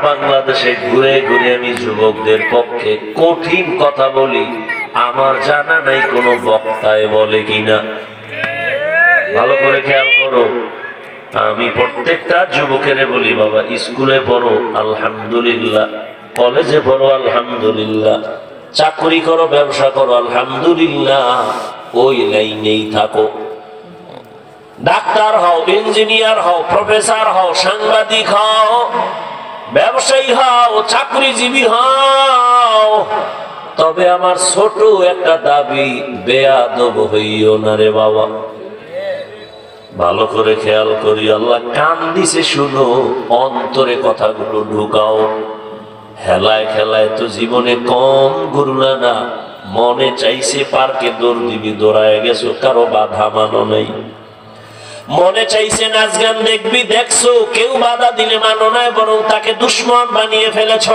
বাংলাদেশে ঘুরে ঘুরে আমি যুবকদের পক্ষে কঠিন কথা বলি, আমার জানা নাই কোন বক্তায় বলে কিনা। ভালো করে খেয়াল করো, আমি প্রত্যেকটা যুবকের বলি, বাবা স্কুলে পড়ো আলহামদুলিল্লাহ, কলেজে পড়ো আলহামদুলিল্লাহ, চাকরি করো, ব্যবসা করো আলহামদুলিল্লাহ, ওই লাইনেই থাকো। ডাক্তার হও, ইঞ্জিনিয়ার হও, প্রফেসর হও, সাংবাদিক হও, ব্যবসায়ী হও, চাকরিজীবী হও, তবে আমার ছোট একটা দাবি, বেয়াদব হইও না রে বাবা। ভালো করে খেয়াল করি, আল্লাহ কান দিছে শুনো, অন্তরে কথাগুলো ঢুকাও। হেলায় খেলায় তো জীবনে কম ঘুরলা না, মনে চাইছে পার্কে দৌড় দিবি, দৌড়ায় গেছো, কারো বাধা মানো নাই। মনে চাইছে নাচ গান দেখবি, দেখছো, কেউ বাধা দিলে মানো নাই, বরং তাকে দুশ্মন বানিয়ে ফেলেছ।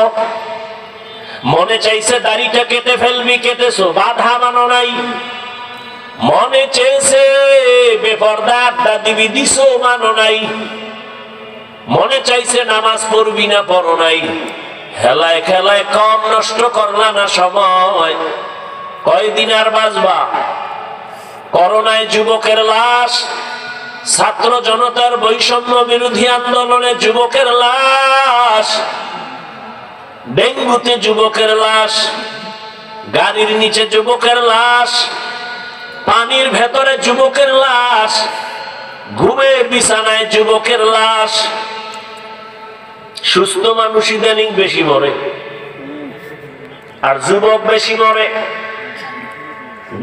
মনে চাইছে দাড়িটা কেটে ফেলবি, কেটেছো, বাধা মানো নাই। মনে চেয়েছে বেপরদা আড্ডা দিবি, দিছো, মানো নাই। মনে চাইছে নামাজ পড়বি না, পড়ো নাই। হেলায় খেলায় কম নষ্ট করলা না সময়, কয়দিন আর বাঁচবা? করোনায় যুবকের লাশ, ছাত্র জনতার বৈষম্য বিরোধী আন্দোলনে যুবকের লাশ, ডেঙ্গুতে যুবকের লাশ, গাড়ির নিচে যুবকের লাশ, পানির ভেতরে যুবকের লাশ, ঘুমের বিছানায় যুবকের লাশ। সুস্থ মানুষ ইদানিং বেশি মরে, আর যুবক বেশি মরে।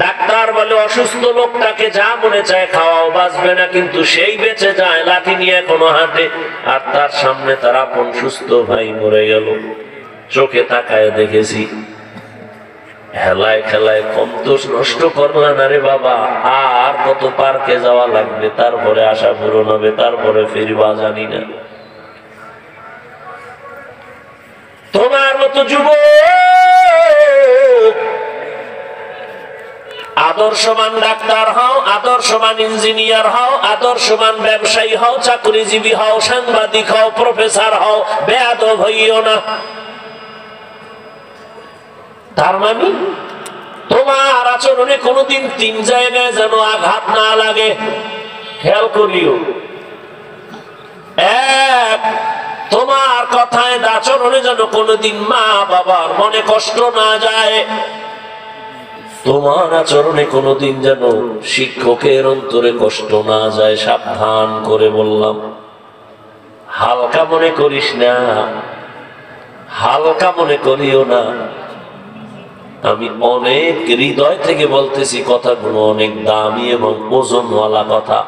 ডাক্তার বলে অসুস্থ লোকটাকে যা মনে চায় খাওয়াও, বাঁচবে না, কিন্তু সেই বেঁচে যায়, লাঠি নিয়ে কোনো হাঁটে, আর তার সামনে তার আপন সুস্থ ভাই মরে গেল। চোখে তাকায় দেখেছি। হেলায় খেলায় কম তো নষ্ট করলা না রে বাবা, আর কত পার্কে যাওয়া লাগবে, তারপরে আশা পূরণ হবে, তারপরে ফিরবা জানি না। তোমার মতো যুবক আদর্শবান ডাক্তার হও, আদর্শবান ইঞ্জিনিয়ার হও, আদর্শবান ব্যবসায়ী হও, চাকরিজীবী হও, সাংবাদিক হও, প্রফেসর হও, বেয়াদব হইও না। তার মানে তোমার আচরণে কোনোদিন তিন জায়গায় যেন আঘাত না লাগে, খেয়াল করিও। এক, তোমার কথায় আচরণে যেন কোনোদিন মা বাবার মনে কষ্ট না যায়। তোমার আচরণে কোনোদিন যেন শিক্ষকের অন্তরে কষ্ট না যায়, সাবধান করে বললাম। হালকা মনে করিস না, হালকা মনে করিও না। আমি অনেক হৃদয় থেকে বলতেছি, কথাগুলো অনেক দামি এবং ওজনওয়ালা কথা।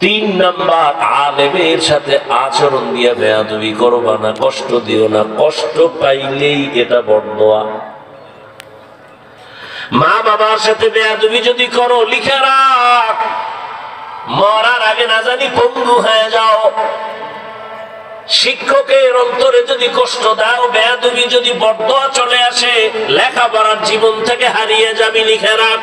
3 নাম্বার, আলেমের সাথে আচরণ দিয়ে বেয়াদবি করবা না, কষ্ট দিও না, কষ্ট পাইলেই এটা বড়দোয়া। মা বাবার সাথে বেয়াদবি যদি করো, লিখে রাখ, মরার আগে না জানি পঙ্গু হয়ে যাও। শিক্ষকের অন্তরে যদি কষ্ট দাও, বেয়াদবি যদি বড়দোয়া চলে আসে, লেখাপড়ার জীবন থেকে হারিয়ে যাবি, লিখে রাখ।